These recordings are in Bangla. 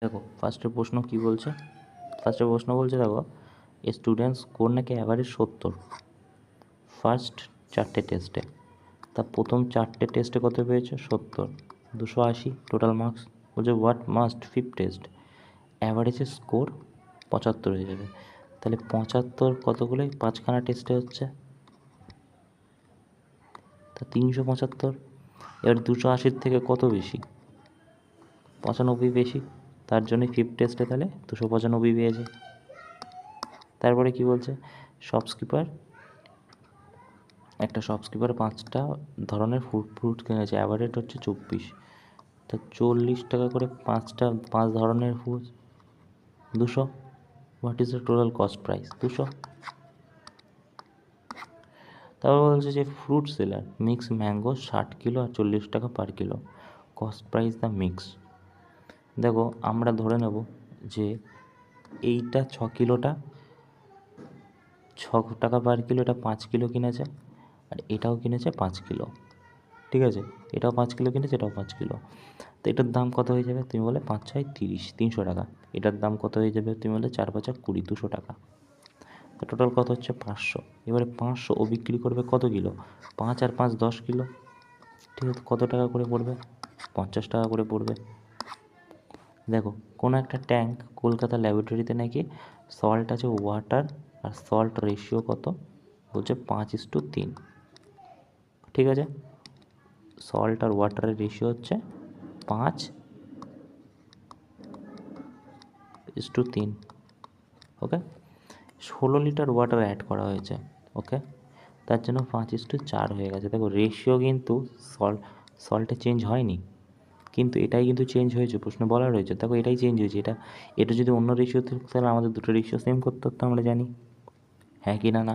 দেখো ফার্স্টের প্রশ্ন কি বলছে, ফার্স্টের প্রশ্ন বলছে দেখো স্টুডেন্ট স্কোর নাকি অ্যাভারেজ 70 ফার্স্ট 4টে টেস্টে। তা প্রথম 4টে টেস্টে কত পেয়েছে 70, 280 টোটাল মার্কস। বলছে হোয়াট মাস্ট ফিফথ টেস্ট অ্যাভারেজের স্কোর 75 হয়ে যাবে। তাহলে 75 কতগুলো 5খানা টেস্টে হচ্ছে, তা 375। এবার 280 থেকে কত বেশি 95 বেশি, তার জন্য ফিফথ টেস্টে তাহলে 295 পেয়েছে। তারপরে কি বলছে শপকিপার একটা শপকিপার 5টা ধরনের ফ্রুট কিনেছে, অ্যাভারেজ হচ্ছে 24, তা 40 টাকা করে 5 ধরনের fruit 200। What is the total cost price 200। তারপর বলছে যে fruit seller mix mango 60 kilo আর 40 টাকা per kilo, cost price the mix. দেখো আমরা ধরে নেব যে এইটা 6 কিলোটা 6 টাকা পার কিলো, এটা 5 কিলো কিনেছে, আর এটাও কিনেছে 5 কিলো, ঠিক আছে, এটাও 5 কিলো কিনেছে, এটাও 5 কিলো। তো এটার দাম কত হয়ে যাবে, তুমি বলে 5 6 30, 300 টাকা। এটার দাম কত হয়ে যাবে, তুমি বলে 4 5 20, 200 টাকা। তো টোটাল কত হচ্ছে 500। এবারে 500 ও বিক্রি করবে কত কিলো, 5 আর 5 10 কিলো, ঠিক আছে, কত টাকা করে পড়বে 50 টাকা করে পড়বে। দেখো কোনো একটা ট্যাঙ্ক কলকাতা ল্যাবরেটরিতে নাকি সল্ট আছে ওয়াটার, আর সল্ট রেশিও কত বলছে 5:3, ঠিক আছে, সল্ট আর ওয়াটারের রেশিও হচ্ছে 5:3, ওকে। 16 লিটার ওয়াটার অ্যাড করা হয়েছে, ওকে, তার জন্য 5:4 হয়ে গেছে। দেখো রেশিও কিন্তু সল্টে চেঞ্জ হয়নি, কিন্তু এটাই কিন্তু চেঞ্জ হয়েছে, প্রশ্ন বলা রয়েছে দেখো এটাই চেঞ্জ হয়েছে। এটা যদি অন্য রেশিও থাকতো তাহলে আমাদের দুটো রেশিও সেম করতে হতো, আমরা জানি, হ্যাঁ কি না না।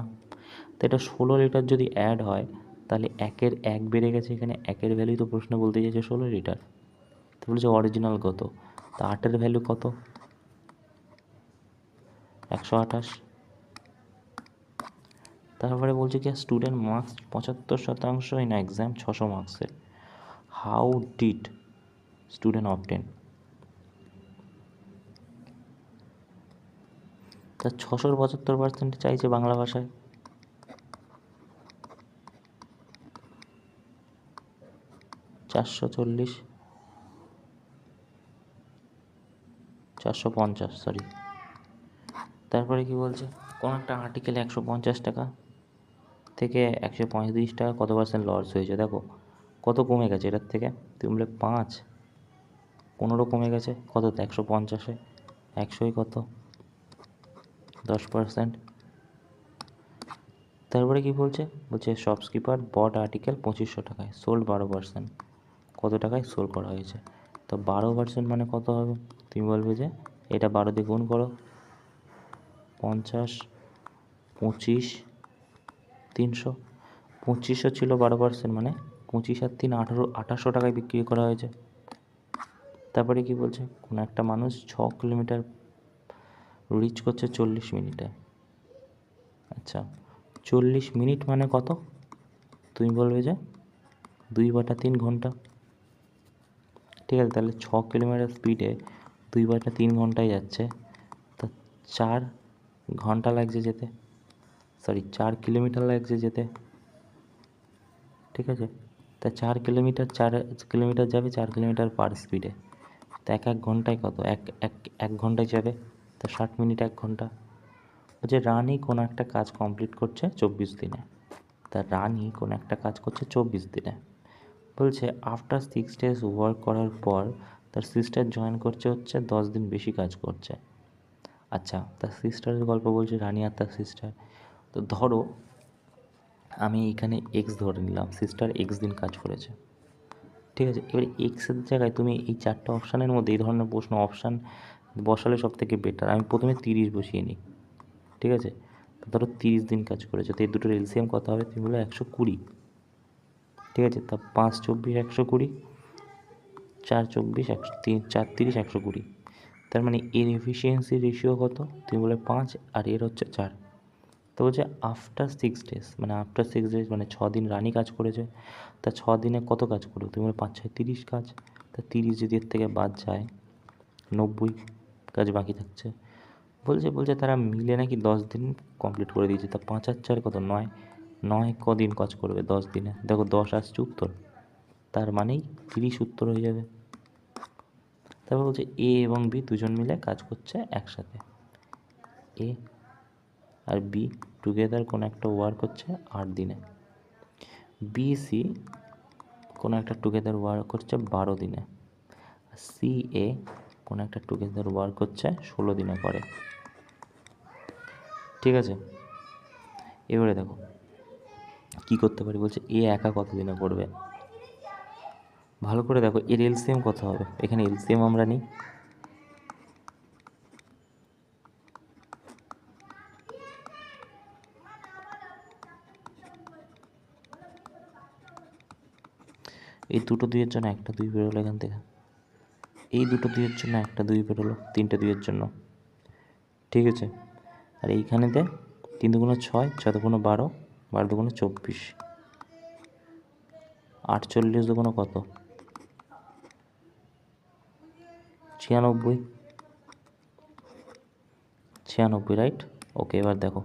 তো এটা 16 লিটার যদি অ্যাড হয় তাহলে 1-এর 1 বেড়ে গেছে, এখানে 1-এর ভ্যালু তো প্রশ্ন বলতে চাইছে 16 লিটার। তো বলছে অরিজিনাল কত, তো 8-এর ভ্যালু কত 128। তারপরে বলছে কি স্টুডেন্ট মার্কস 75% ইন এক্সাম 600 মার্কসের, হাউ ডিড স্টুডেন্ট অবটেন। তা 675% চাইছে বাংলা ভাষায়, 440 450, সরি। তারপরে কি বলছে কোনো একটা আর্টিকেলে 150 টাকা থেকে 135 টাকা কত পার্সেন্ট লস হয়েছে। দেখো কত কমে গেছে এটার থেকে, তুমি বলে 5, 15 কমে গেছে কত 150-এ 100 কত 10%। তারপরে কি বলছে শপকিপার বট আর্টিকেল 2500 টাকায়, সোল্ড 12%, কত টাকায় সোল্ড করা হয়েছে। তো 12% মানে কত হবে, তুমি বলবে যে এটা 12 দিয়ে গুণ করো, 50 25 300, 2500 ছিল 12%, মানে 25 আর 3 1800 টাকায় বিক্রি করা হয়েছে। তারপরে কি বলছে কোনো একটা মানুষ 6 কিলোমিটার রিচ করছে 40 মিনিটে। আচ্ছা 40 মিনিট মানে কত, তুমি বলবে যে 2/3 ঘন্টা, ঠিক আছে, তাহলে 6 কিলোমিটার স্পিডে 2/3 ঘন্টায় যাচ্ছে, তা 4 ঘন্টা লাগছে যেতে, সরি 4 কিলোমিটার লাগছে যেতে, ঠিক আছে। তা 4 কিলোমিটার যাবে 4 কিলোমিটার পার স্পিডে, তা এক ঘন্টায় কত, এক ঘন্টায় যাবে, তা 60 মিনিট 1 ঘন্টা। বলছে রানি কোনো একটা কাজ কমপ্লিট করছে 24 দিনে, তা রানি কোনো একটা কাজ করছে 24 দিনে। বলছে আফটার 6 ডেজ ওয়ার্ক করার পর তার সিস্টার জয়েন করছে হচ্ছে 10 দিন বেশি কাজ করছে। আচ্ছা তার সিস্টারের গল্প বলছে রানি আর তার সিস্টার। তো ধরো আমি এখানে এক্স ধরে নিলাম, সিস্টার এক্স দিন কাজ করেছে, ঠিক আছে। এবার এক্সের জায়গায় তুমি এই 4টে অপশানের মধ্যে এই ধরনের প্রশ্ন অপশান বসালে সব থেকে বেটার। আমি প্রথমে 30 বসিয়ে নিই, ঠিক আছে, ধরো 30 দিন কাজ করেছে, তো এই দুটোর এলসিএম কত হবে, তুমি বলো 120, ঠিক আছে, তা 5 24 120, 4 24 4 30 120, তার মানে এর এফিসিয়েন্সি রেশিও কত, তুমি বলে 5 আর এর হচ্ছে 4। তো বলছে আফটার 6 ডেজ, মানে আফটার 6 ডেজ মানে 6 দিন রানি কাজ করেছে, তা 6 দিনে কত কাজ করবে, তুমি বলে 5 6 30 কাজ, তা 30 যদি এর থেকে বাদ যায় 90 কাজ বাকি থাকছে। বলছে তারা মিলে নাকি 10 দিন কমপ্লিট করে দিয়েছে। তা 5 আর 4 কত? 9। 9 কদিন কাজ করবে? 10 দিনে। দেখো 10 আসছে উত্তর, তার মানেই 30 উত্তর হয়ে যাবে। তারপর বলছে এ এবং বি দুজন মিলে কাজ করছে একসাথে। এ আর বি টুগেদার কোনো একটা ওয়ার্ক করছে 8 দিনে। বি সি কোনো একটা টুগেদার ওয়ার্ক করছে 12 দিনে। সি এ কোনো একটা টুগেদার ওয়ার্ক করছে 16 দিনে করে। ঠিক আছে, এবারে দেখো কি করতে পারি। বলছে এ একা কত দিনে করবে। ভালো করে দেখো এর এলসিএম কত হবে। এখানে এলসিএম আমরা নিই। এই দুটো দুইয়ের জন্য একটা 2 বেরোলো এখান থেকে। এই দুটো দুইয়ের জন্য একটা 2 বেরোলো, 3টে দুইয়ের জন্য। ঠিক আছে, আর এইখানেতে 3 দুগুণে 6, 6 দুগুণে 12, 12 দুগুণে 24, 48 দুগুণে কত? 96। 96, রাইট? ওকে, এবার দেখো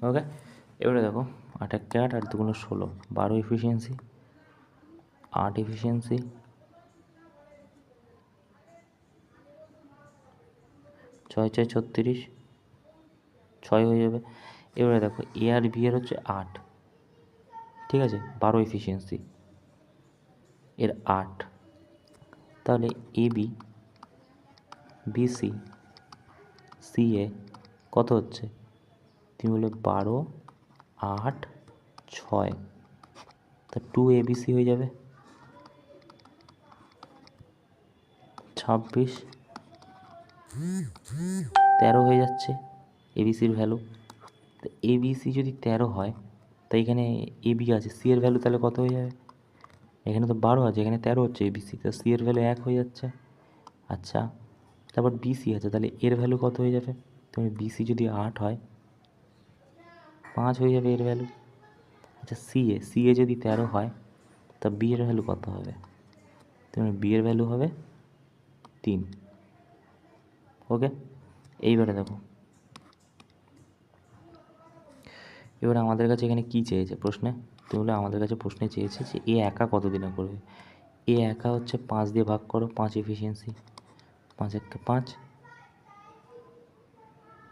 ওকে, এবারে দেখো 8 1 8, 8 দুগুণে 16, 12 এফিসিয়েন্সি, 8 এফিসিয়েন্সি, 6 6 36, 6 হয়ে যাবে। এবারে দেখো এ আর বি এর হচ্ছে 8, ঠিক আছে, 12 এফিসিয়েন্সি, এর 8, তাহলে A B, B C, C এ কত হচ্ছে? তুমি বলে 12 8 6, তা 2 এ বি সি হয়ে যাবে 26, 13 হয়ে যাচ্ছে এবিসির ভ্যালু। তো এবিসি যদি 13 হয়, তো এখানে এবি আছে, সি এর ভ্যালু তাহলে কত হয়ে যাবে? এখানে তো 12 আছে, এখানে 13 হচ্ছে এবিসি, তো সি এর ভ্যালু 1 হয়ে যাচ্ছে। আচ্ছা, তারপর বিসি আছে, তাহলে এর ভ্যালু কত হয়ে যাবে? তুমি বিসি যদি 8 হয়, 5 হয়ে যাবে এর ভ্যালু। আচ্ছা, সি এ যদি 13 হয়, তা বি এর ভ্যালু কত হবে? তুমি বি এর ভ্যালু হবে 3। ওকে, এইবারে দেখো, এবারে আমাদের কাছে এখানে কী চেয়েছে প্রশ্নে? তাহলে আমাদের কাছে প্রশ্নে চেয়েছে যে এ একা কত দিনে করবে। এ একা হচ্ছে 5 দিয়ে ভাগ করো, 5 এফিসিয়েন্সি, 5 1 5,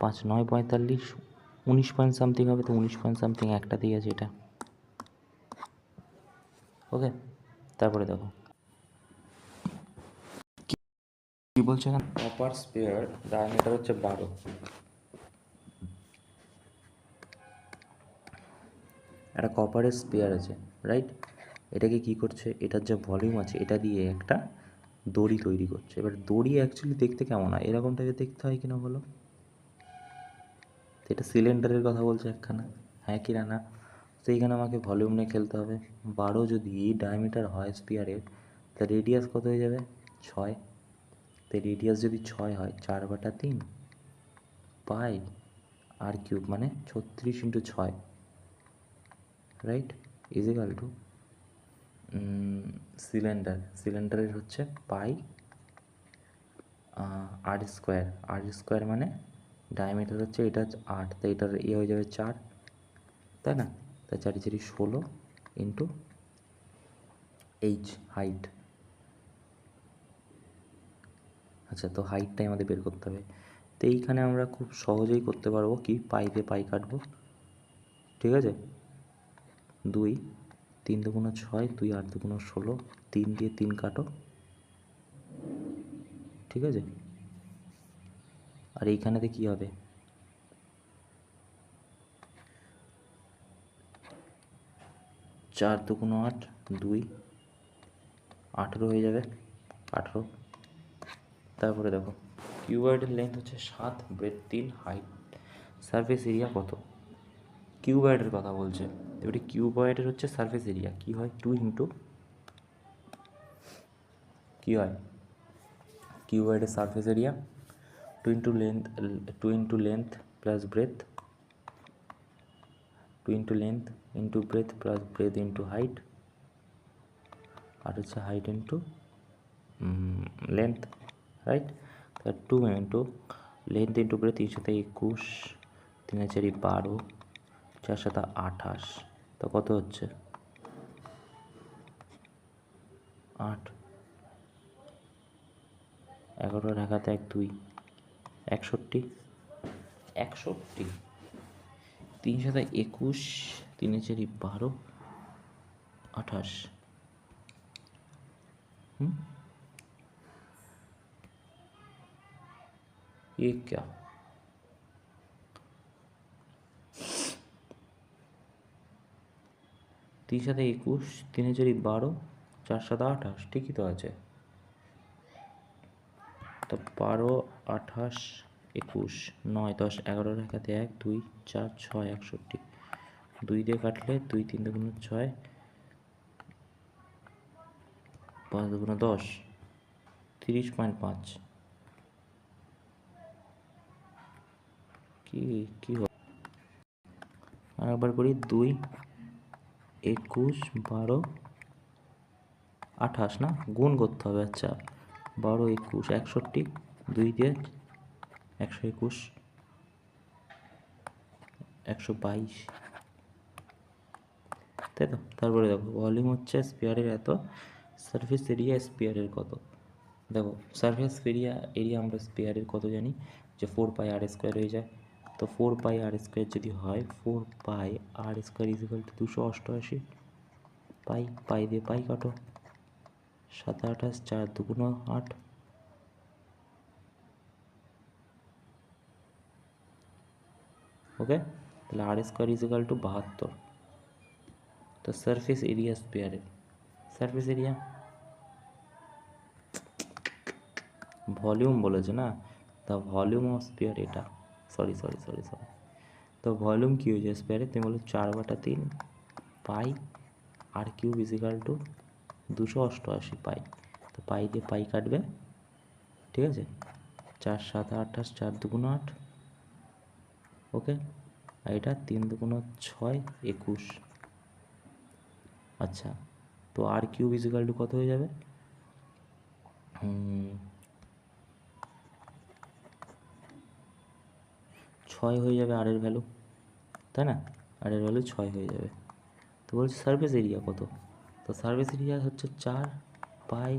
5 9 45, 19 পয়েন্ট সামথিং হবে। তো 19 পয়েন্ট সামথিং একটা দিয়ে আছে এটা। ওকে, তারপরে দেখো কী বলছে এখানে। কপার স্পেয়ার ডায়ামিটার হচ্ছে 12। একটা কপারের স্পেয়ার আছে, রাইট? এটাকে কি করছে, এটার যে ভলিউম আছে এটা দিয়ে একটা দড়ি তৈরি করছে। এবার দড়ি অ্যাকচুয়ালি দেখতে কেমন হয়, এরকম টাইপের দেখতে হয় কিনা বলো? এটা সিলিন্ডারের কথা বলছে একখানা, হ্যাঁ কি না? তো এইখানে আমাকে ভলিউম নিয়ে খেলতে হবে। 12 যদি ডায়ামিটার হয় স্পিয়ারের, তা রেডিয়াস কত হয়ে যাবে? 6। তো রেডিয়াস যদি 6 হয়, 4/3 পাই আর কিউব, মানে 36 × 6, রাইট, ইজিক্যাল টু সিলিন্ডারের হচ্ছে পাই আর স্কোয়ার। আর স্কোয়ার মানে ডায়ামিটার হচ্ছে এটা 8, তাই এটার এ হয়ে যাবে 4, তাই না? তাই 4 4 16 ইন্টু এইচ, হাইট। আচ্ছা, তো হাইটটাই আমাদের বের করতে হবে। তো এইখানে আমরা খুব সহজেই করতে পারবো কি, পাই দিয়ে পাই কাটবো, ঠিক আছে। 2 3 দুগুণে 6, 2 8 দুগুণে 16, 3 দিয়ে 3 কাটো, ঠিক আছে। আর এইখানেতে কি হবে? 4 দুগুণে 8, 2 18 হয়ে যাবে, 18। তারপরে দেখো কিউবয়েডের লেন্থ হচ্ছে 7, ব্রেড 3, হাইট, সারফেস এরিয়া কত? কিউবয়েডের কথা বলছে। এবারে কিউবয়েডের হচ্ছে সারফেস এরিয়া কী হয়, 2 ইন্টু কী হয় কিউবয়েডের surface area 2 into length plus breadth, 2 into length into breadth plus breadth into height, আর হচ্ছে হাইট ইন্টু লেন্থ, রাইট। তাহলে 2 ইন্টু লেন্থ ইন্টু ব্রেথ 3 × 21, 3 × 4 = 12, 4 × 7 = 28। তো কত হচ্ছে 8, 11 ঢাকাতে 1 2, 61, 61, 3 × 7 = 21, 3 × 4 = 12, 28। ये क्या? तीन 7 21, 3 × 4 = 12, 4 × 7 = 28, ঠিকই তো আছে। তো 12, 28, 21, 9, 10, 11 ঢাকাতে 1 2 4 6, 61, 2 দিয়ে কাটলে 2 3 × 6, 5 × 10, 30.5। কি আর একবার করি, 2 21 12 28 না, গুণ করতে হবে। আচ্ছা 12 21 61, 2 দিয়ে 121, 122, তাই তো। তারপরে দেখো ভলিউম হচ্ছে স্পিয়ারের এত, সারফেস এরিয়া স্পিয়ারের কত। দেখো সারফেস এরিয়া আমরা স্পিয়ারের কত জানি, যে 4πr² হয়ে যায়। তো 4πr² যদি হয়, 4πr² = 288, পাই দিয়ে পাই কাটো, 7 28, 4 2 8, ওকে। তাহলে r² = 72। তো সারফেস এরিয়া স্পিয়ারের, সারফেস এরিয়া ভলিউম বলেছে না, দ্য ভলিউম অফ স্পিয়ার এটা, সরি। তো ভলিউম কী হয়েছে স্পিয়ারে, তুমি বলো 4/3 পাই r³ = 288 পাই। তো পাই দিয়ে পাই কাটবে, ঠিক আছে। 4 7 28, 4 2 8, ওকে। আর এটা 3 2 6 21। আচ্ছা তো r³ = কত হয়ে যাবে, 6 হয়ে যাবে আর এর ভ্যালু, তাই না। আর এর ভ্যালু 6 হয়ে যাবে। তো বলছি সারফেস এরিয়া কত, তো সারফেস এরিয়া হচ্ছে 4 পাই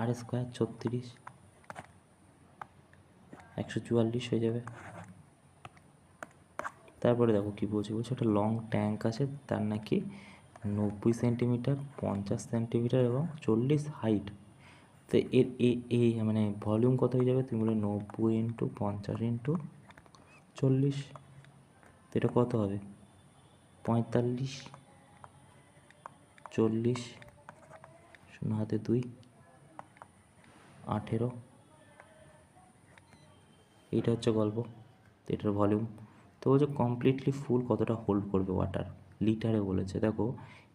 r² 36, 144 হয়ে যাবে। তারপরে দেখো কী বলছে একটা লং ট্যাঙ্ক আছে, তার নাকি 90 সেন্টিমিটার, 50 সেন্টিমিটার এবং 40 হাইট। তো এর এই মানে ভলিউম কত হয়ে যাবে, তুমি বলে 90 × 50 × 40, তো এটা কত হবে 45, 40, 0 হাতে 2, 18। এইটা হচ্ছে গল্প, এটার ভলিউম। তো বলছে কমপ্লিটলি ফুল কতটা হোল্ড করবে ওয়াটার, লিটারে বলেছে। দেখো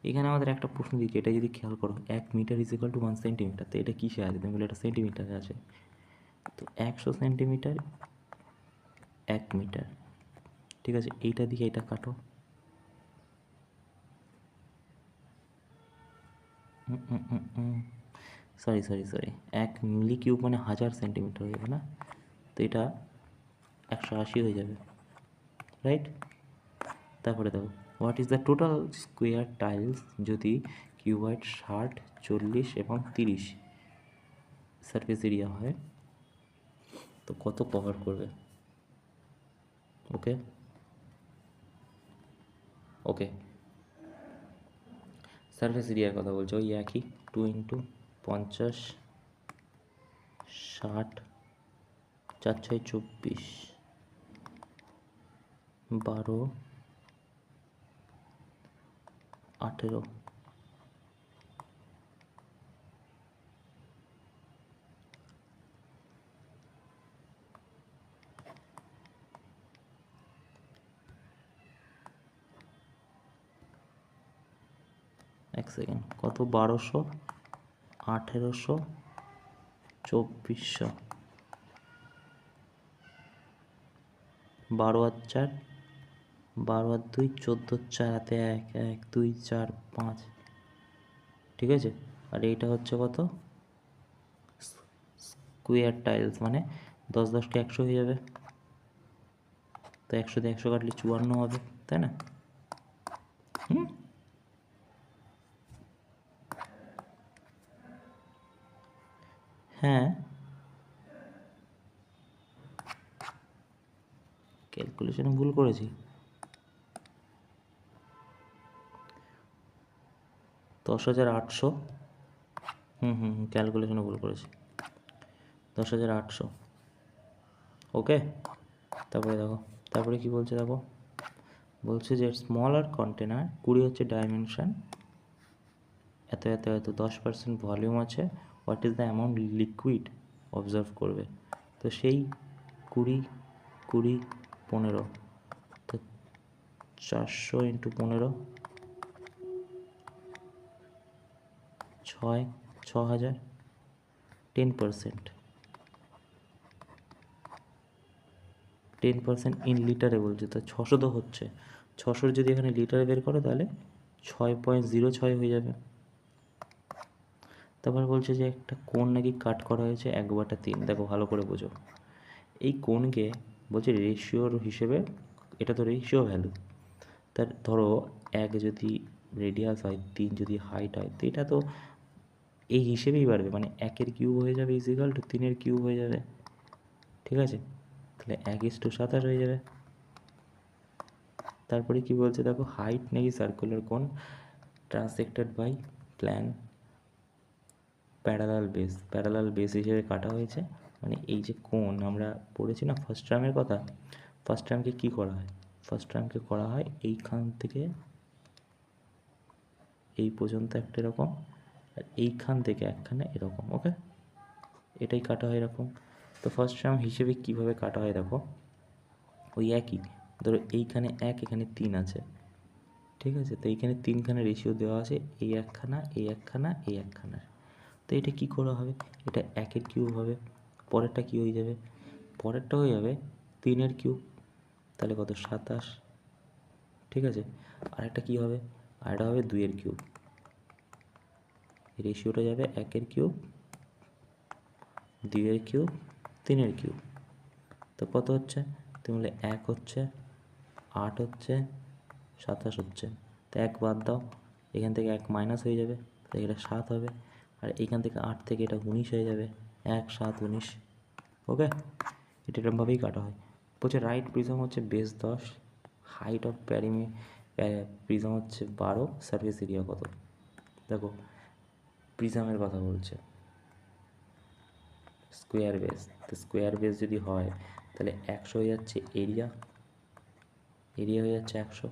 এখানে আমাদের একটা প্রশ্ন দিচ্ছে, এটা যদি খেয়াল করো 1 মিটার = 1 সেন্টিমিটার। তো এটা কিসে আছে, তুমি বলে এটা সেন্টিমিটারে আছে। তো 100 সেন্টিমিটার 1 মিটার, ঠিক আছে। এইটা দিকে এটা কাটো, সরি 1 মিলি কিউব মানে 1000 সেন্টিমিটার হয়ে যাবে না, তো এটা 180 হয়ে যাবে, রাইট। তারপরে দেখো what is the total square tiles যদি কিউবয়েড 60 40 এবং 30 সারফেস এরিয়া হয়, তো কত কভার করবে, ওকে। সারফেস এরিয়ার কথা বলছো, ওই একই 2 × 50, 60, 4 6 24, 12 18। এক সেকেন্ড, কত 1200, 1800, 2400, 12 আর 4, 12 আর 2 14, 4 হাতে 1, 1 2 4 5, ঠিক আছে। আর এইটা হচ্ছে কত, স্কোয়ার টাইলস, মানে 10 10কে 100 হয়ে যাবে, তো 100 দিয়ে 100 কাটলে 54 হবে, তাই না? হ্যাঁ, ক্যালকুলেশনে ভুল করেছি। 10,800, ক্যালকুলেশনে ভুল করেছি, 10,800। ওকে, তারপরে দেখো, তারপরে কি বলছে দেখো, বলছে যে স্মলার কন্টেনার 20 হচ্ছে ডাইমেনশন, এত এত এত 10% ভলিউম আছে, what is the amount liquid observe করবে। তো সেই 20 20 15, তো 400 ইন্টু 15, 6,000, 10%, 10% ইন লিটারে বলছে, তো 600 তো হচ্ছে, 600 যদি এখানে লিটারে বের করো তাহলে 6.06 হয়ে যাবে। তারপর বলছে যে একটা কোণ নাকি কাট করা হয়েছে 1/3, দেখো ভালো করে বোঝো। এই কোণকে বলছে রেশিওর হিসেবে, এটা তো রেশিও ভ্যালু, তার ধরো 1 যদি রেডিয়াস হয়, 3 যদি হাইট হয়, তো এটা তো এই হিসেবেই বাড়বে, মানে 1-এর কিউব হয়ে যাবে ইজিক্যাল টু 3-এর কিউব হয়ে যাবে, ঠিক আছে, তাহলে 1:27 হয়ে যাবে। তারপরে কি বলছে দেখো, হাইট নাকি সার্কুলার কোণ ট্রান্সেক্টেড বাই প্ল্যান প্যারালাল বেস হিসেবে কাটা হয়েছে, মানে এই যে কোণ আমরা পড়েছি না ফার্স্ট টার্মের কথা, ফার্স্ট টার্মকে কী করা হয়, ফার্স্ট টার্মকে করা হয় এইখান থেকে এই পর্যন্ত একটা এরকম, আর এইখান থেকে একখানে এরকম, ওকে, এটাই কাটা হয় এরকম। তো ফার্স্ট টার্ম হিসেবে কীভাবে কাটা হয় দেখো, ওই একই, ধরো এইখানে 1 এখানে 3 আছে, ঠিক আছে, তো এইখানে 3খানা রেশিও দেওয়া আছে, এই একখানা এই একখানা এই একখানা, তো এটা কী করা হবে, এটা 1-এর কিউব হবে, পরেরটা কী হয়ে যাবে, পরেরটা হয়ে যাবে 3-এর কিউব, তাহলে কত 27, ঠিক আছে, আরেকটা কী হবে, আরেকটা হবে 2-এর কিউব, রেশিওটা যাবে 1-এর কিউব 2-এর কিউব 3-এর কিউব, তো কত হচ্ছে, তুমি বলে 1 হচ্ছে 8 হচ্ছে 27 হচ্ছে, তো 1 বাদ দাও, এখান থেকে 1 মাইনাস হয়ে যাবে, তো এটা 7 হবে, আর এইখান থেকে 8 থেকে এটা 19 হয়ে যাবে, 1 7 19, ওকে, এটা এরকমভাবেই কাটা হয়। বলছে রাইট প্রিজম হচ্ছে বেস 10, হাইট অফ প্রিজম হচ্ছে 12, সারফেস এরিয়া কত, দেখো প্রিজমের কথা বলছে, স্কোয়ার বেস, তো স্কোয়ার বেস যদি হয় তাহলে 100 হয়ে যাচ্ছে এরিয়া, এরিয়া হয়ে যাচ্ছে 100,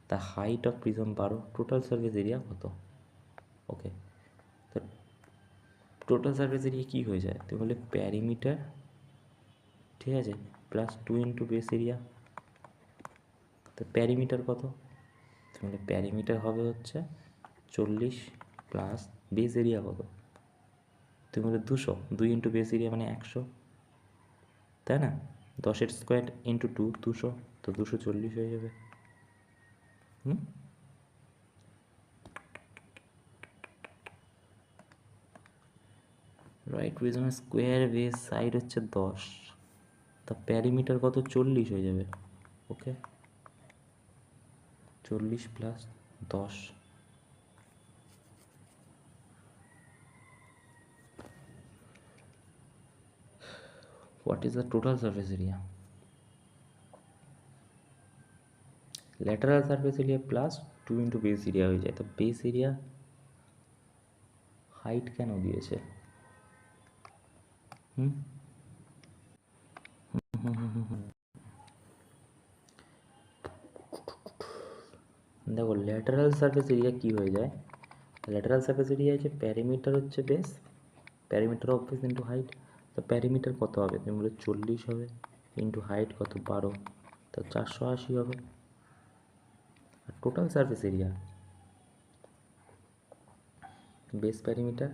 তা height of prism 12, total surface area কত, ওকে, তো টোটাল সারফেস এরিয়া কী হয়ে যায়, তুমি বলে প্যারিমিটার, ঠিক আছে, প্লাস 2 ইন্টু বেস এরিয়া, তো প্যারিমিটার কত, তুমি বলে প্যারিমিটার হবে হচ্ছে 40 প্লাস বেস এরিয়া কত, তুমি বলে 200, 2 ইন্টু বেস এরিয়া মানে 100, তাই না, 10-এর স্কোয়ার ইন্টু 2 200, তো 240 হয়ে যাবে। রাইট প্রিজমের স্কোয়ার বেস সাইড হচ্ছে 10, তা প্যারিমিটার কত 40 হয়ে যাবে, ওকে, 40 plus 10, what is the total surface area, lateral surface area plus 2 into base area হয়ে যায়, তো বেস এরিয়া হাইট কেন দিয়েছে, দেখো ল্যাটারাল সারফেস এরিয়া কী হয়ে যায়, ল্যাটারাল সারফেস এরিয়া হচ্ছে প্যারিমিটার হচ্ছে base, perimeter of base into height, তো প্যারিমিটার কত হবে, তুমি বলে 40 হবে ইন্টু হাইট কত 12, তো 480 হবে, আর total surface area base perimeter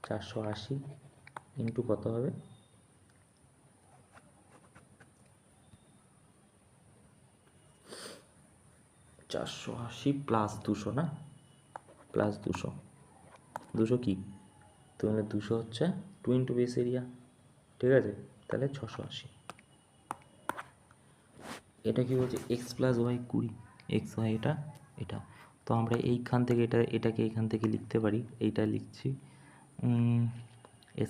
480 into কত হবে, 480 প্লাস 200 না, প্লাস 200 কি, তাহলে 200 হচ্ছে 2 ইন্টু বেস এরিয়া, ঠিক আছে, তাহলে 680। এটা কি বলছে, x plus y 20, x y এটা তো আমরা এইখান থেকে এটাকে এইখান থেকে লিখতে পারি, এইটা লিখছি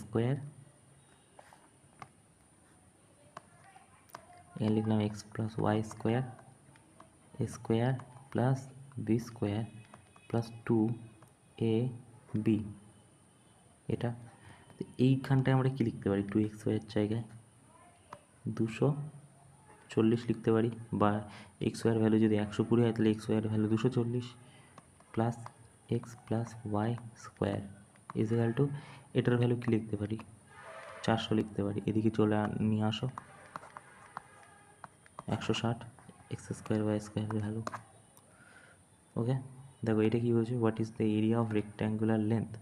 স্কোয়ার, এখানে লিখলাম x plus y square plus b square plus 2ab, এটা এইখানটায় আমরা কি লিখতে পারি, 2xy এর জায়গায় 240 লিখতে পারি, বা এক্স ওয়াইয়ের ভ্যালু যদি 120 হয় তাহলে এক্স ওয়াইয়ের value 240 plus x plus y square is equal to, এটার ভ্যালু কি লিখতে পারি, 400 লিখতে পারি, এদিকে চলে নিয়ে আসো 160 এক্স স্কোয়ার ওয়াই স্কোয়ারের ভ্যালু। ওকে, দেখো এটা কি বলছে, what is the area of rectangular length,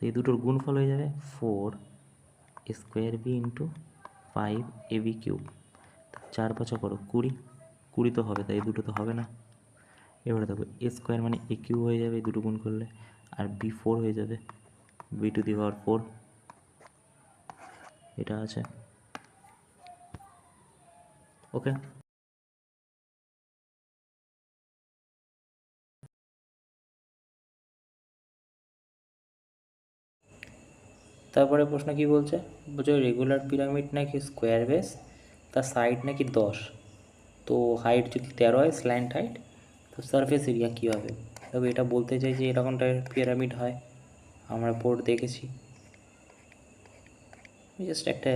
এই দুটোর গুণফল হয়ে যাবে 4 square b into 5 ab cube, 4×5 করো 20 তো হবে, তাই এই দুটো তো হবে না। এবারে দেখো এ স্কোয়ার মানে এ কিউ হয়ে যাবে এই দুটো গুণ করলে, আর বি 4 হয়ে যাবে, বি টু দি পাওয়ার 4, এটা আছে। ওকে, তারপরে প্রশ্ন কি বলছে, রেগুলার পিরামিড নাকি স্কোয়ার বেস, তার সাইড নাকি 10, তো হাইট যদি 13 হয় স্ল্যান্ট হাইট, তো সারফেস এরিয়া কী হবে। তবে এটা বলতে চাই যে এরকম টাইপের পিরামিড হয়, আমরা বোর্ড দেখেছি, জাস্ট একটা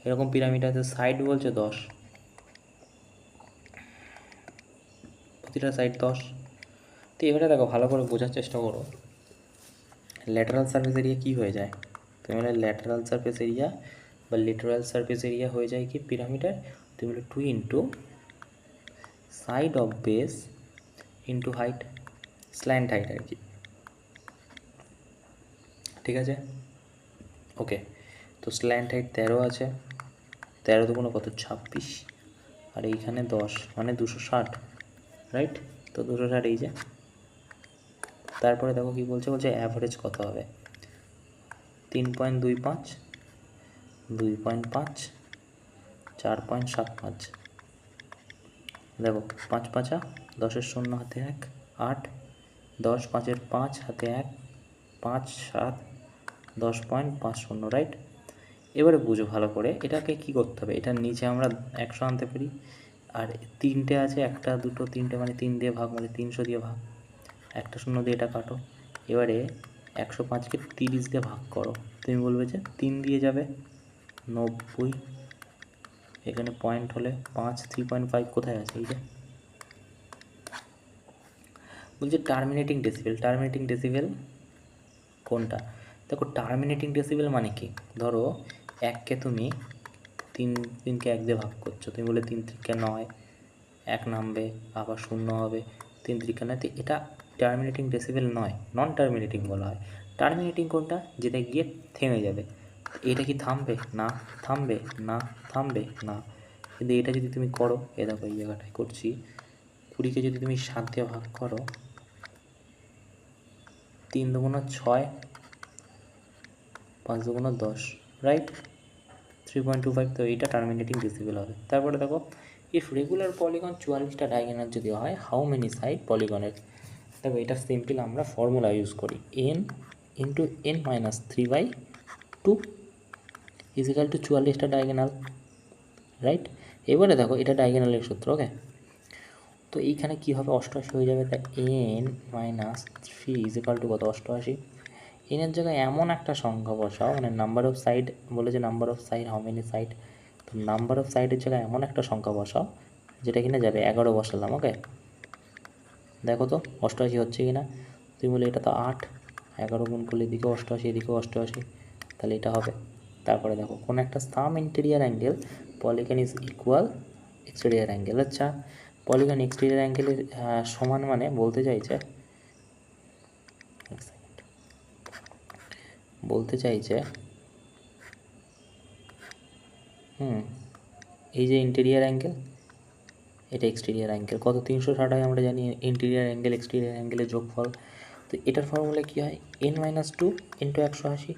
এরকম পিরামিড আছে, সাইড বলছে 10, প্রতিটা সাইড 10। তো এবারে দেখো ভালো করে বোঝার চেষ্টা করো, ল্যাটারাল সারফেস এরিয়া কী হয়ে যায়, তুমি বলে ল্যাটারাল সারফেস এরিয়া বা লিটারাল সারফেস এরিয়া হয়ে যায় কি পিরামিডের, তুমি বলে 2 into side of base into height, slant height আর কি, ঠিক আছে। ওকে, তো স্ল্যান্ট হাইট 13 আছে, 13 দুগুণে কত 26, আর এইখানে 10 মানে 260, রাইট, তো 260 এই যে। তারপরে দেখো কি বলছে, অ্যাভারেজ কত হবে, 3.25, 2.5, 4.75, দেখো 5 5, 10-এর 0 হাতে 1, 8, 10, 5-এর 5 হাতে 1, 5 7, 10.50, রাইট। এবারে বুঝো ভালো করে, এটাকে কি করতে হবে, এটার নিচে আমরা 100 আনতে পারি, আর 3টে আছে, 1 2 3টে মানে 3 দিয়ে ভাগ মানে 300 দিয়ে ভাগ, একটা 0 দিয়ে এটা কাটো, এবারে 105কে 30 দিয়ে ভাগ করো, তুমি বলবে যে 3 দিয়ে যাবে 90, এখানে পয়েন্ট হলে 5, 3.5 কোথায় আছে, এই যে বলছে টার্মিনেটিং ডেসিবেল কোনটা, দেখো টার্মিনেটিং ডেসিবেল মানে কি, ধরো 1কে তুমি 3কে 1 দিয়ে ভাগ করছো, তুমি বলে 3 3কে 9, 1 নামবে আবার 0 হবে, 3 3কে 9, এটা টার্মিনেটিং ডেসিবেল নয়, নন টার্মিনেটিং বলা হয়। টার্মিনেটিং কোনটা, যেটা গিয়ে থেমে যাবে, এটা কি থামবে না, থামবে না, থামবে না, কিন্তু এটা যদি তুমি করো, এ দেখো এই জায়গাটায় করছি, 20কে যদি তুমি 7 দিয়ে ভাগ করো, 3 দুগুণা 6, 5 দুগুণা 10, রাইট, 3.25, তো এইটা টার্মিনেটিং ডেসিবেল হবে। তারপরে দেখো, ইফ রেগুলার পলিগন 44টা ডায়াগোনাল যদি হয়, হাউ মেনি সাইড পলিগনের, দেখো এটা সিম্পল আমরা ফর্মুলা ইউজ করি, n into n minus 3/2 equal to 44টা ডায়াগোনাল, রাইট। এবারে দেখো এটা ডায়াগোনালের সূত্র, ওকে, তো এইখানে কী হবে, 88 হয়ে যাবে, তাই n মাইনাস 3 ইজিক্যাল টু কত 88, এনের জায়গায় এমন একটা সংখ্যা বসাও, মানে নাম্বার অফ সাইড বলেছে, number of side how many side, তো নাম্বার অফ সাইডের জায়গায় এমন একটা সংখ্যা বসাও যেটা কিনা যাবে, 11 বসালাম, ওকে, দেখো তো 88 হচ্ছে কি না, তুমি বলে এটা তো 8, 11 গুণ করলে এদিকে 88 এদিকে 88, তাহলে এটা হবে। তারপরে দেখো কোন একটা sum interior angle polygon is equal exterior angle, আচ্ছা পলিগন এক্সটেরিয়ার অ্যাঙ্গেলের সমান মানে বলতে চাইছে, বলতে চাইছে এই যে ইন্টেরিয়ার অ্যাঙ্গেল, এটা এক্সটেরিয়ার অ্যাঙ্গেল, কত 360 হয় আমরা জানি, ইন্টেরিয়ার অ্যাঙ্গেল এক্সটেরিয়ার অ্যাঙ্গেলের যোগফল। তো এটার ফর্মুলা কী হয়, n-2 ইন্টু 180,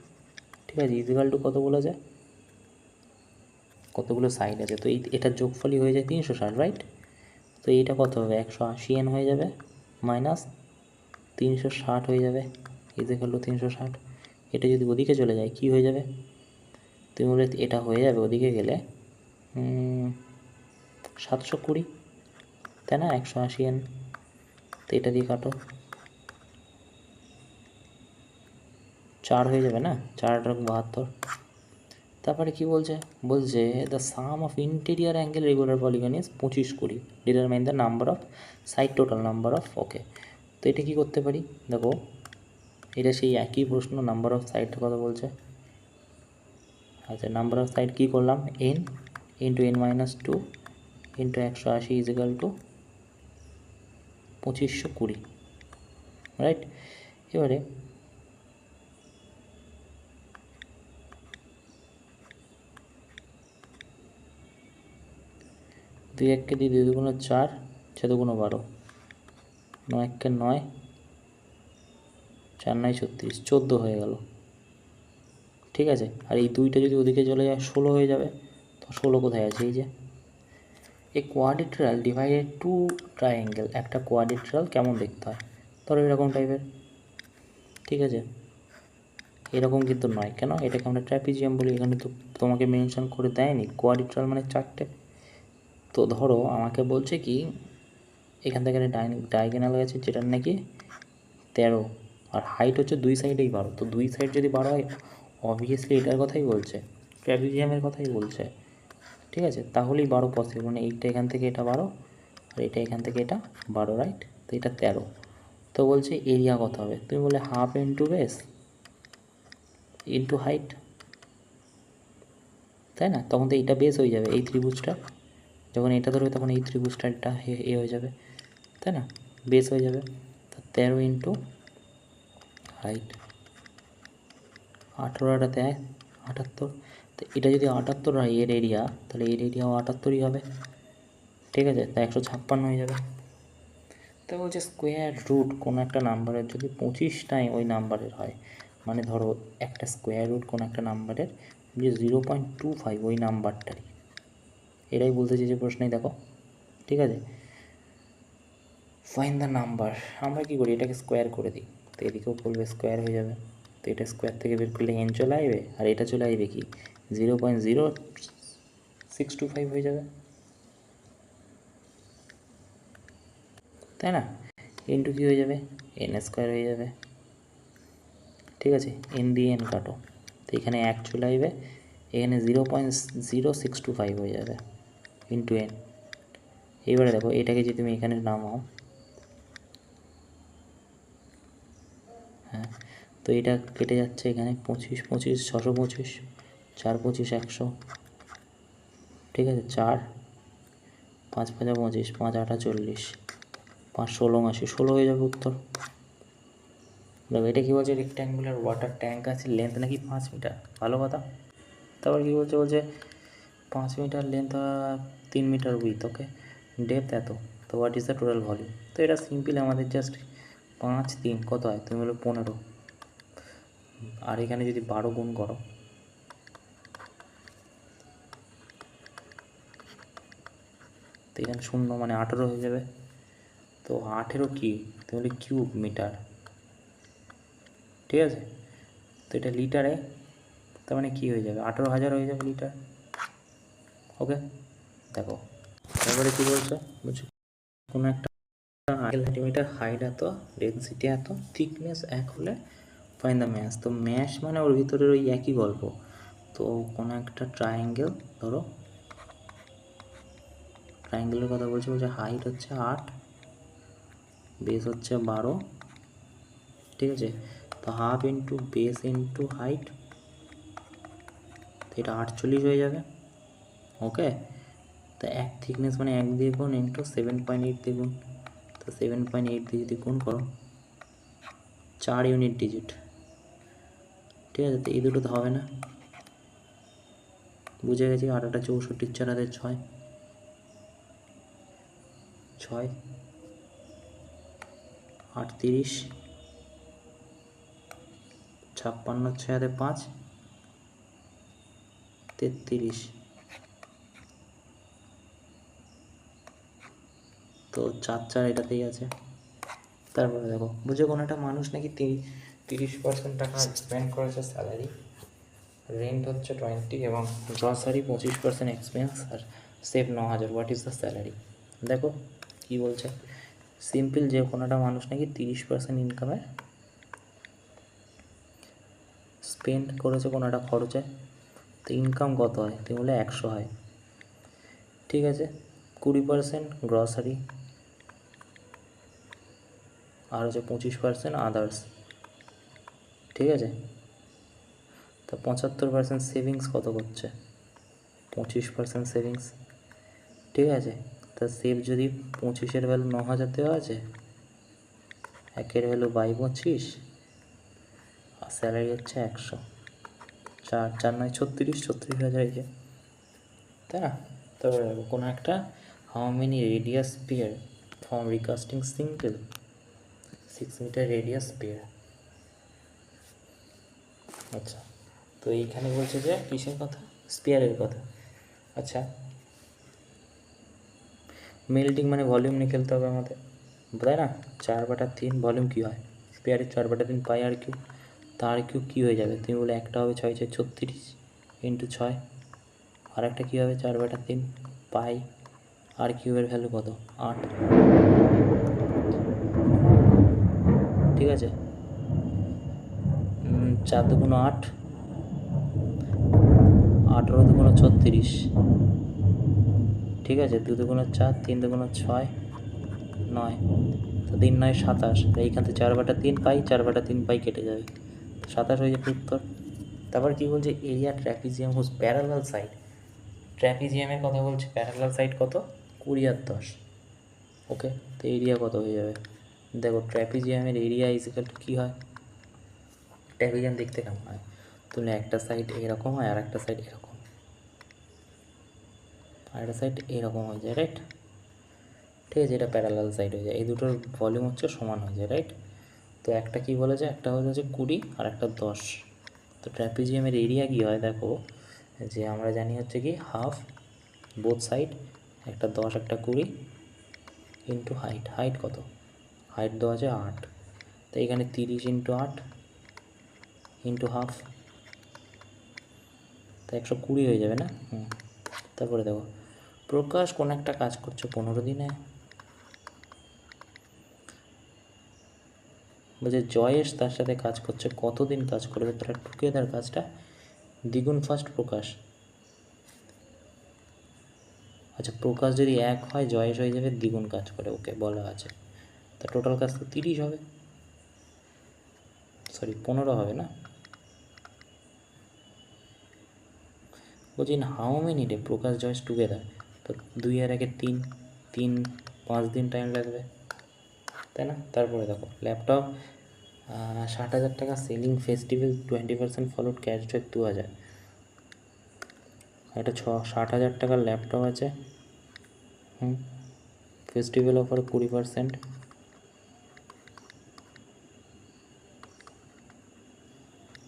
ঠিক আছে, ইকুয়াল টু কত বলা যায়, কতগুলো সাইড আছে, তো এটার যোগফলই হয়ে যায় 360, রাইট। তো এইটা কত হবে, 180n হয়ে যাবে মাইনাস 360 হয়ে যাবে, ইকুয়াল টু 360। এটা যদি ওদিকে চলে যায় কী হয়ে যাবে, তুমি বলে এটা হয়ে যাবে ওদিকে গেলে 720, তাই না, 180n। তো এটা দিয়ে কাটো, 4 হয়ে যাবে না, 4×72। তারপরে কি বলছে, বলছে the sum of interior angle regular polygon is 25-20, determine the number of side, total number of, okay. তো এটা কী করতে পারি, দেখো এটা সেই একই প্রশ্ন, নাম্বার অফ সাইডটা কথা বলছে। আচ্ছা, নাম্বার অফ সাইড কী করলাম, n into n-2 into 180 is equal to 2520, right. এবারে দুই এককে দিয়ে 2 দুগুণ 4, 4 দুগুণ 12, 9 এককে 9, 4 9 36, 14 হয়ে গেল, ঠিক আছে। আর এই দুইটা যদি ওদিকে চলে যায় 16 হয়ে যাবে। তো 16 কোথায় আছে, এই যে এই কোয়াড্রিল্যাটারাল ডিভাইডেড টু ট্রায়াঙ্গেল, একটা কোয়াড্রিল্যাটারাল কেমন দেখতে হয়, ধরো এরকম টাইপের, ঠিক আছে, এরকম কিন্তু নয়, কেন, এটাকে আমরা ট্র্যাপিজিয়াম বলি, এখানে তো তোমাকে মেনশন করে দেয়নি, কোয়াড্রিল্যাটারাল মানে 4টে। তো ধরো আমাকে বলছে কি, এখান থেকে ডায়াগোনাল আছে যেটার নাকি 13, আর হাইট হচ্ছে দুই সাইডেই 12, তো দুই সাইড যদি 12 হয় অবভিয়াসলি এটার কথাই বলছে, ট্র্যাপিজিয়ামের কথাই বলছে, ঠিক আছে। তাহলেই 12 পসিবল, মানে এইটা এখান থেকে এটা 12, আর এটা এখান থেকে এটা 12, রাইট। তো এটা 13। তো বলছে এরিয়া কত হবে, তুমি বলে half into base into height, তাই না, তখন তো এইটা বেস হয়ে যাবে, এই ত্রিভুজটা যখন এটা ধরবে তখন এই ত্রিভুজটা এ হয়ে যাবে, তাই না, বেস হয়ে যাবে। তো 13 ইন্টু হাইট, 18 আর 78, তো এটা যদি 78 হয় এর এরিয়া, তাহলে এর এরিয়াও 78ই হবে, ঠিক আছে, তা 156 হয়ে যাবে। তো বলছে স্কোয়ার রুট কোনো একটা নাম্বারের যদি 25টাই ওই নাম্বারের হয়, মানে ধরো একটা স্কোয়ার রুট কোনো একটা নাম্বারের যে 0.25 ওই নাম্বারটারই, এটাই বলতে চেয়েছে প্রশ্নেই, দেখো, ঠিক আছে। ফাইন্ড দ্য নাম্বার, আমরা কী করি, এটাকে স্কোয়ার করে দিই, তো এদিকেও করলে স্কোয়ার হয়ে যাবে, তো এটা স্কোয়ার থেকে বের করলে n চলে আসবে, আর এটা চলে আসবে কি 0.0625 হয়ে যাবে, তাই না, ইন্টু কী হয়ে যাবে, n স্কোয়ার হয়ে যাবে, ঠিক আছে, n দিয়ে n কাটো, তো এখানে 1 চলে আসবে, এখানে 0.0625 হয়ে যাবে ইন্টু n। এবারে দেখো এটাকে যদি তুমি এখানে নামাও, হ্যাঁ, তো এটা কেটে যাচ্ছে এখানে 25 25 625, 4 25 100, ঠিক আছে, 4 5 5 25, 5 8 40, 5 16 80, 16 হয়ে যাবে উত্তর। দেখো এটা কী বলছে, রেক্ট্যাঙ্গুলার ওয়াটার ট্যাঙ্ক আছে, লেন্থ নাকি 5 মিটার, ভালো কথা। তারপর কী বলছে, বলছে 5 metre length, 3 metre with, okay, depth এত, তো what is the total volume. তো এটা সিম্পল, আমাদের জাস্ট 5 3 কত হয়, তুমি বলো 15, আর এখানে যদি 12 গুণ করো, তো এখানে 0 মানে 18 হয়ে যাবে, তো 18 কি, তুমি বলি কিউব মিটার, ঠিক আছে। তো এটা লিটারে, তার মানে কী হয়ে যাবে, 18,000 হয়ে যাবে লিটার, ওকে। দেখো তারপরে কী বলছে, বলছে কোনো একটা সেন্টিমিটার হাইট এত, ডেন্সিটি এত, থিকনেস 1 হলে ফাইন্ড দ্য ম্যাশ। তো ম্যাশ মানে ওর ভিতরের ওই একই গল্প। তো কোনো একটা ট্রায়াঙ্গেল, ধরো ট্রায়াঙ্গেলের কথা বলছে, বলছে হাইট হচ্ছে 8, বেস হচ্ছে 12, ঠিক আছে। তো half into base into height, তো এটা 48 হয়ে যাবে, ওকে। তো এক থিকনেস মানে 1 দিয়ে গুণ ইন্টু 7.8 দিয়ে গুণ, তো 7.8 দিয়ে যদি গুণ করো 4 ইউনিট ডিজিট, ঠিক আছে, তো এই দুটো তো হবে না, বুঝে গেছি। 8 8 64, 4 হাতে 6, 6 8 30, 56, 6 হাতে 5, 33। তো 4 4 এটাতেই আছে। তারপরে দেখো, বুঝে কোনো একটা মানুষ নাকি 30% টাকা স্পেন্ড করেছে স্যালারি, রেন্ট হচ্ছে 20 এবং গ্রসারি 25% এক্সপেন্স, আর save 9,000। What is the salary? দেখো কী বলছে, সিম্পল, যে কোনো একটা মানুষ নাকি 30% ইনকামে স্পেন্ড করেছে কোনো একটা খরচে। তো ইনকাম কত হয়? তুমি বলে 100 হয়, ঠিক আছে। 20% গ্রসারি, আর হচ্ছে 25% আদার্স, ঠিক আছে। তো 75% সেভিংস কত করছে? 25% সেভিংস, ঠিক আছে। তা সেভ যদি 25-এর ভ্যালু 9,000 দেওয়া আছে, 1-এর ভ্যালু বাই 25, আর স্যালারি হচ্ছে 100, 4 4 9 36, 36,000 এই যে, তাই না? তারপরে কোনো একটা, how many radius sphere from recasting single 6 metre radius sphere. আচ্ছা, তো এইখানে বলছে যে কিসের কথা? স্পিয়ারের কথা। আচ্ছা, মেল্টিং মানে ভলিউম নিয়ে খেলতে হবে আমাদের, তাই না? 4/3 ভলিউম কী হয়? স্পিয়ারের 4/3 পাই আর কিউ, তার কিউ কী হয়ে যাবে? তুমি বলে একটা হবে 6 6 36 ইন্টু 6, আর একটা কী হবে? 4/3 পাই, আর কিউবের ভ্যালু কত? 8, ঠিক আছে। 4 2 8, 18 2 36, ঠিক আছে। 2 2 4, 3 2 6, 9, তো 3 9 27, এইখান থেকে 4/3 পাই, 4/3 পাই কেটে যাবে, 27 হয়ে যাবে উত্তর। তারপর কী বলছে? Area trapezium whose parallel side, ট্র্যাপিজিয়ামের কথা বলছে, প্যারালাল সাইড কত? 20 আর 10, ওকে। তো এরিয়া কত হয়ে যাবে? দেখো, ট্র্যাপিজিয়ামের এরিয়া ইজিক্যাল টু কী হয়? ট্র্যাপিজিয়াম দেখতে কেমন হয়? তাহলে একটা সাইড এরকম হয়, আর একটা সাইড এরকম, আর একটা সাইড এরকম হয়ে যায়, রাইট? ঠিক আছে, এটা প্যারালাল সাইড হয়ে যায়, এই দুটোর ভলিউম হচ্ছে সমান হয়ে যায়, রাইট? তো একটা কী বলেছে? একটা হচ্ছে 20 আর একটা 10। তো ট্র্যাপিজিয়ামের এরিয়া কী হয়? দেখো, যে আমরা জানি হচ্ছে কি হাফ বোথ সাইড, একটা 10 একটা 20 ইন্টু হাইট। হাইট কত? হাইট দেওয়া আছে 8, তো এখানে 30 ইন্টু 8 ইন্টু হাফ, তো 120 হয়ে যাবে না? তারপরে দেখো, প্রকাশ কোনো একটা কাজ করছে 15 দিনে, বলছে জয়েশ তার সাথে কাজ করছে, কতদিন কাজ করবে? তারা টুগেদার কাজটা দ্বিগুণ ফার্স্ট প্রকাশ। আচ্ছা, প্রকাশ যদি 1 হয়, জয়েশ হয়ে যাবে দ্বিগুণ কাজ করে, ওকে বলা আছে। তা টোটাল কাজ তো 30 হবে, সরি 15 হবে না। বলছি how many day Prakash Jayesh together, তো 2 আর 1 3, 3 5 দিন টাইম লাগবে, তাই না? তারপরে দেখো, ল্যাপটপ 60,000 টাকা সেলিং, ফেস্টিভ্যাল 20% ফলোড, ক্যাশব্যাক 2,000, একটা 60,000 টাকার ল্যাপটপ আছে, ফেস্টিভ্যাল অফার 20%,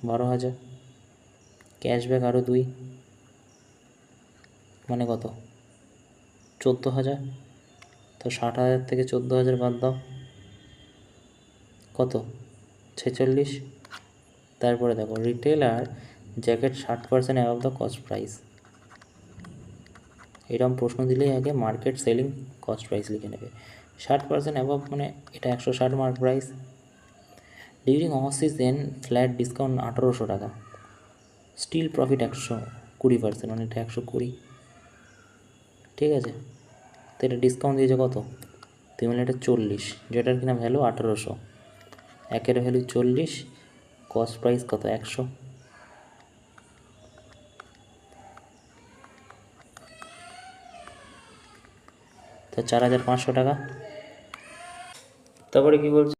12,000, ক্যাশব্যাক আরও 2, মানে কত? 14,000। তো 60,000 থেকে 14,000 বাদ দাও, কত? 46। তারপরে দেখো, retailer jacket 60% above the cost price, এরকম প্রশ্ন দিলেই আগে মার্কেট সেলিং কস্ট প্রাইস লিখে নেবে। 60% অ্যাবাভ মানে এটা 160 mark price. During off season flat discount 1800 টাকা, স্টিল প্রফিট 120%, মানে এটা 120, ঠিক আছে। তো এটা ডিসকাউন্ট দিয়েছে কত? তুমি বলে এটা 40, যেটার কিনা ভ্যালু 1800, 1-এর ভ্যালু 40, কস্ট প্রাইস কত? 100, তো 4,500 টাকা। তারপরে কি বলছে?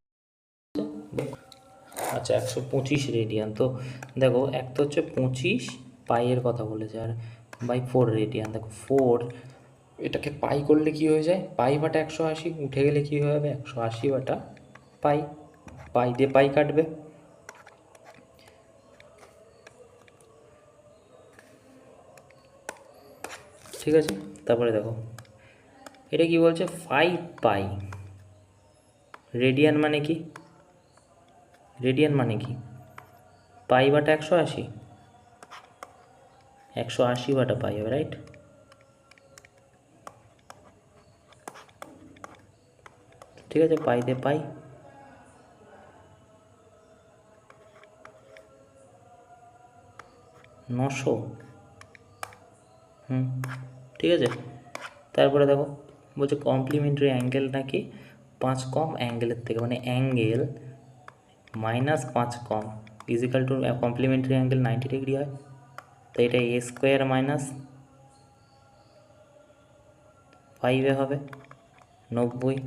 আচ্ছা 125 রেডিয়ান। তো দেখো এক তো হচ্ছে 25 পাইয়ের কথা বলেছে, আর বাই 4 রেডিয়ান। দেখো 4 এটাকে পাই করলে কি হয়ে যায়, পাই বাটা 180 উঠে গেলে কি হয়ে যাবে 180 বাটা পাই, পাই দিয়ে পাই কাটবে। ঠিক আছে, তারপরে দেখো এটা কি বলছে 5 পাই রেডিয়ান মানে কি, রেডিয়ান মানে কি পাই বাটা 180, 180 বাটা পাই হবে, রাইট। ঠিক আছে, পাই দিয়ে পাই, 900। ঠিক আছে, তারপরে দেখো বলছে কমপ্লিমেন্টারি অ্যাঙ্গেল নাকি 5 কম অ্যাঙ্গেলের থেকে, মানে অ্যাঙ্গেল -5 কম equal to complementary angle 90 degree হয়। তো এটা এ স্কোয়ার মাইনাস 5 হবে 90।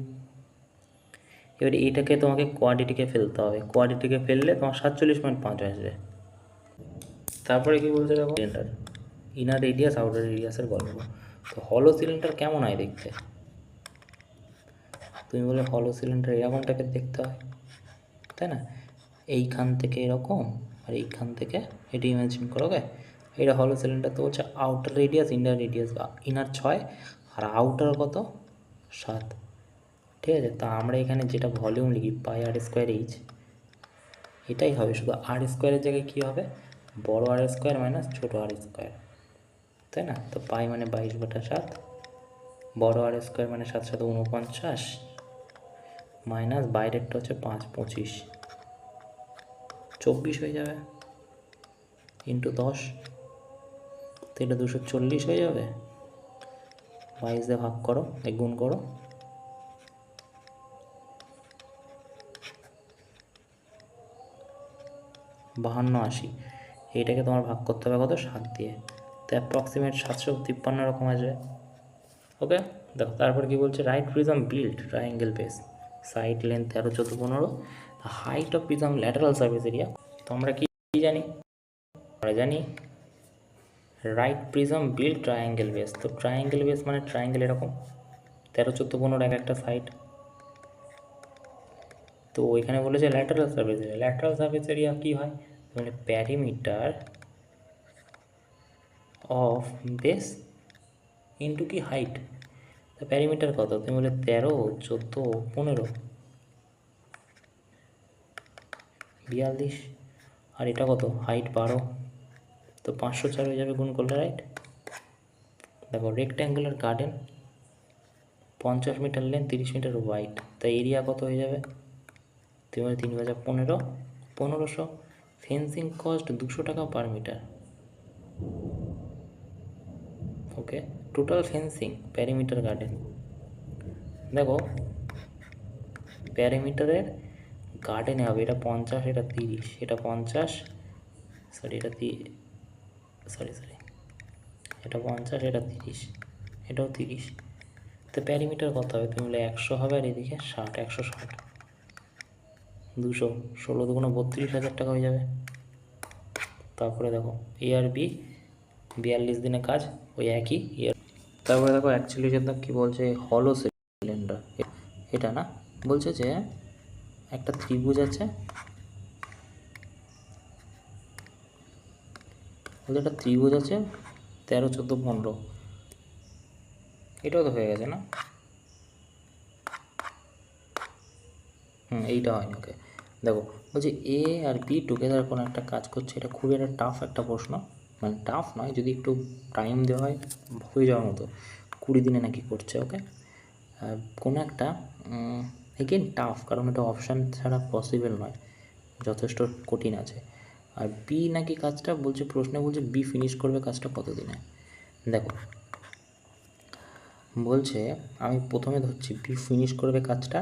এবারে এটাকে তোমাকে কোয়াড্রেটিকে ফেলতে হবে, কোয়াড্রেটিকে ফেললে তোমার 47.5 আসবে। তারপরে কি বলছে দেখো সিলিন্ডার, ইনার রেডিয়াস আউটার রেডিয়াসের গল্প। তো হলো সিলিন্ডার কেমন হয় দেখতে, তুমি বলে হলো সিলিন্ডার এরকমটাকে দেখতে হয়, তাই না? এইখান থেকে এরকম আর এইখান থেকে এটি ইমাজিন করো। ওকে, এটা হলো সিলিন্ডার। তো হচ্ছে outer radius inner radius, inner 6 আর আউটার কত 7। ঠিক আছে, তা আমরা এখানে যেটা ভলিউম লিখি পাই আর স্কোয়ার এইচ, এটাই হবে, শুধু আর স্কোয়ারের জায়গায় কী হবে বড় আর স্কোয়ার মাইনাস ছোটো আর স্কোয়ার, তাই না? তো পাই মানে 22/7, বড় আর স্কোয়ার মানে 7 7 49 মাইনাস বাইরেরটা হচ্ছে 5 25 24 হয়ে যাবে ইন্টু 10। তো এটা 240 হয়ে যাবে, 22 দিয়ে ভাগ করো, গুণ করো, 52 80। এইটাকে তোমার ভাগ করতে হবে কত 7 দিয়ে, তো অ্যাপ্রক্সিমেট 753 রকম আসবে। ওকে, দেখো তারপর কি বলছে, right prism build triangle base, side length 13 14 15, height of prism lateral surface area. তো আমরা কি জানি, আমরা জানি right prism build triangle base. তো ট্রায়াঙ্গেল বেস মানে ট্রায়াঙ্গেল এরকম 13 14 15 এক একটা সাইড। তো ওইখানে বলেছে lateral surface area, lateral surface area কী হয় মানে প্যারিমিটার অফ বেস ইন্টু কি হাইট। তো প্যারিমিটার কত, তুমি বলে 13 14 15 42, আর এটা কত হাইট 12, তো 504 হয়ে যাবে গুণ করলে, রাইট। দেখো rectangular garden 50 metre length 30 metre wide, তাই এরিয়া কত হয়ে যাবে, তুমি বলে 3 × 15 1500। ফেন্সিং কস্ট 200 টাকা পার মিটার। ওকে, টোটাল ফেন্সিং প্যারিমিটার গার্ডেন, দেখো প্যারিমিটারের গার্ডেনে হবে এটা 50 এটা 30, এটা 50 সরি এটা সরি এটা 50 এটা 30 এটাও 30। তো প্যারিমিটার কত হবে, তুমি বলে 100 হবে, আর এদিকে 60 160 200 16 2 32,000 টাকা হয়ে যাবে। তারপরে দেখো এ আর বি 42 দিনে কাজ, ওই একই ইয়ার। তারপরে দেখো অ্যাকচুয়ালি যেটা কী বলছে হলো সিলিন্ডার, এটা না বলছে যে একটা ত্রিভুজ আছে, বলছে একটা ত্রিভুজ আছে 13 14 15, এটাও তো হয়ে গেছে না, এইটা হয়নি। ওকে, দেখো বলছে এ আর বি টুগেদার কোনো একটা কাজ করছে, এটা খুবই একটা টাফ একটা প্রশ্ন, মানে টাফ নয়, যদি একটু টাইম দেওয়া হয় হয়ে যাওয়ার মতো, 20 দিনে নাকি করছে। ওকে, কোনো একটা এগেন টাফ, কারণ এটা অপশান ছাড়া পসিবল নয়, যথেষ্ট কঠিন আছে। আর বি নাকি কাজটা বলছে প্রশ্নে বলছে বি ফিনিশ করবে কাজটা কত দিনে। দেখো বলছে আমি প্রথমে ধরছি বি ফিনিশ করবে কাজটা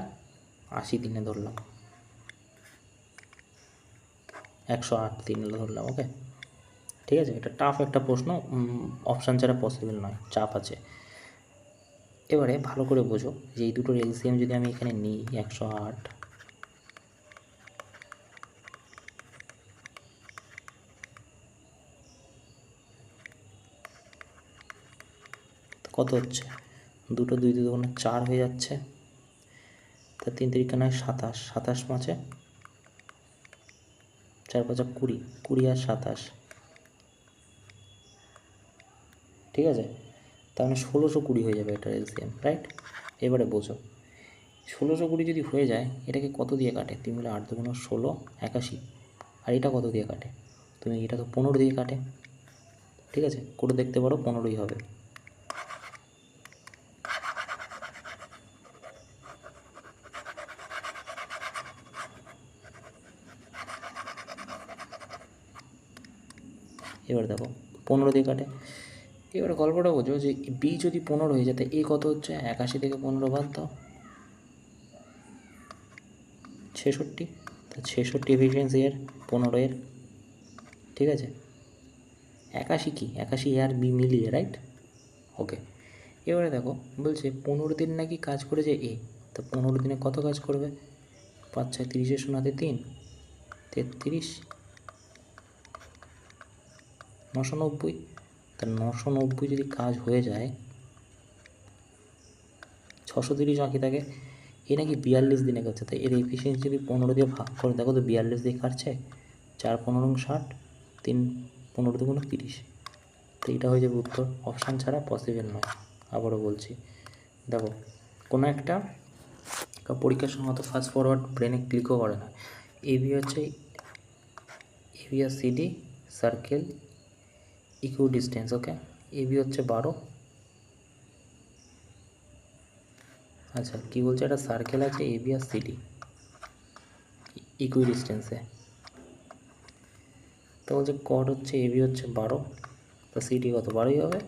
80 দিনে ধরলাম, 108 দিনে ধরলাম। ওকে, ঠিক আছে, এটা টাফ একটা প্রশ্ন, অপশান ছাড়া পসিবল নয়, চাপ আছে। এবারে ভালো করে বোঝো যে এই দুটোর এলসিএম যদি আমি এখানে নিই 108 কত হচ্ছে, দুটো 2 2 দুগুণে 4 হয়ে যাচ্ছে, তা 3 3 নয় 27, 27 পাঁচে 4 5 20, 20 আর 27, ঠিক আছে, তার মানে 1620 হয়ে যাবে এটা এলসিএম, রাইট। এবারে বোঝো 1620 যদি হয়ে যায় এটাকে কত দিয়ে কাটে, তুমি বলে 8 2 16, 81, আর এটা কত দিয়ে কাটে, তুমি এটা তো 15 দিয়ে কাটে, ঠিক আছে, করে দেখতে পারো 15ই হবে। এবার দেখো 15 দিয়ে কাটে। এবারে গল্পটা বোঝো যে বি যদি 15 হয়ে যায়, এ কত হচ্ছে, 81 থেকে 15 বাদ দাও, 66, তা 66 এফিসিয়েন্সি এর 15 এর, ঠিক আছে। 81 কি, 81 এ আর বি মিলিয়ে, রাইট, ওকে। এবারে দেখো বলছে 15 দিন নাকি কাজ করেছে এ, তো 15 দিনে কত কাজ করবে, 5 6 30 শোনাতে 3 33, 990, তা 990 যদি কাজ হয়ে যায়, 630 বাকি থাকে, এ নাকি 42 দিনে করছে, তাই এর এফিসিয়েন্সি যদি 15 দিয়ে ভাগ করে দেখো তো 42 দিয়ে কাটছে, 4 15 60, 3 15 2 30, তো এটা হয়ে যাবে উত্তর, অপশান ছাড়া পসিবল নয়। আবারও বলছি, দেখো কোনো একটা পরীক্ষার সময় অত ফাস্ট ফরওয়ার্ড ব্রেনে ক্লিকও করে না। এবি হচ্ছে এবি আর সিডি সার্কেল ইকুই ডিস্টেন্স, ওকে, এবি হচ্ছে 12, আচ্ছা কী বলছে, একটা সার্কেল আছে এবি আর সিডি ইকুই ডিস্টেন্সে, তো বলছে কড হচ্ছে এবি হচ্ছে 12, তো সিডি কত, 12ই হবে।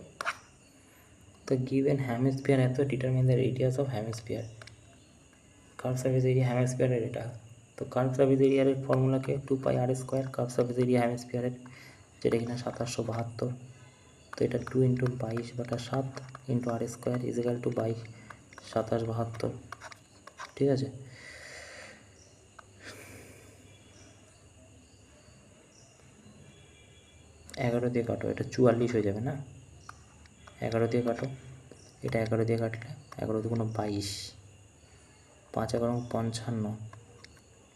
তো গিভেন হেমিস্ফিয়ার এত, determine the radius of hemisphere, curve surface area হেমিস্ফিয়ারের এটা, তো কার্ভ সারফেস এরিয়ার ফর্মুলাকে 2 pi r square, curve surface area হেমিস্ফিয়ারের, যেটা কিনা 2772, তো এটা 2 × 22/7 × আর স্কোয়ার ইজিক্যাল টু 22 2772, ঠিক আছে। এগারো দিয়ে কাটো, এটা 44 হয়ে যাবে না, 11 দিয়ে কাটো, এটা 11 দিয়ে কাটলে 11 2 22, 5 11 55,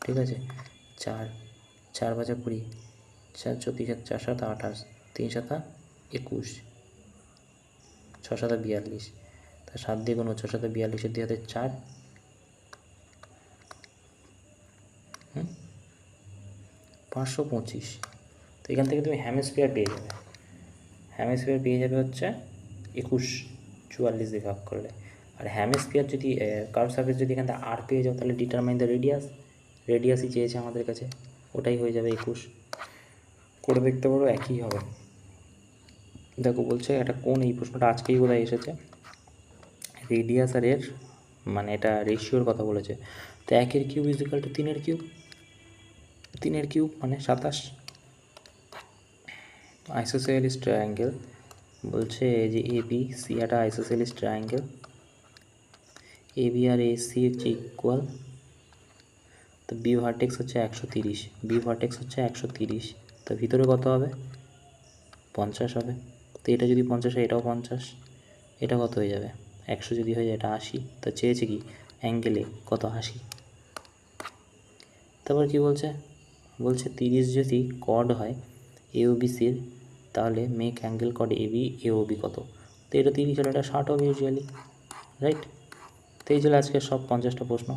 ঠিক আছে, 4 4 5 20, 4 34 4 7 28, 3 7 21, 6 7 42, তা 7 দিয়ে কোনো 6 7 42 দিয়ে হাতে 4, 525, তো এখান থেকে তুমি হেমিস্ফিয়ার পেয়ে যাবে, হেমিস্ফিয়ার পেয়ে যাবে হচ্ছে 21 44 দিয়ে ভাগ করলে, আর হেমিস্ফিয়ার যদি কার্ভ সারফেস যদি এখান থেকে আর পেয়ে যাও তাহলে ডিটারমাইন দ্য রেডিয়াস, রেডিয়াসই চেয়েছে আমাদের কাছে, ওটাই হয়ে যাবে 21, করে দেখতে পারো একই হবে। দেখো বলছে এটা কোন, এই প্রশ্নটা আজকেই বোধহয় এসেছে, রেডিয়াস আর এর মানে এটা রেশিওর কথা বলেছে, তো 1 cube is equal to 3 cube, 3 cube মানে 27। আইসোসেলিস ট্রায়াঙ্গেল বলছে যে এ বি সি একটা আইসোসেলিস ট্রায়াঙ্গেল, এ বি আর এ সি হচ্ছে ইকুয়াল, তো বি ভার্টেক্স হচ্ছে 130, বি ভার্টেক্স হচ্ছে 130, তো ভিতরে কত হবে 50 হবে, তো এটা যদি 50 হয় এটাও 50, এটা কত হয়ে যাবে 100, যদি হয়ে যায় এটা 80, তো চেয়েছে কি অ্যাঙ্গেলে কত 80। তারপর কি বলছে, বলছে 30 যদি কর্ড হয় এ ও বি সির, তাহলে make angle chord A B A O B কত, তো এটা 30 হলে এটা 60 হবে ইউজুয়ালি, রাইট। তো এই ছিল আজকে সব 50টা প্রশ্ন।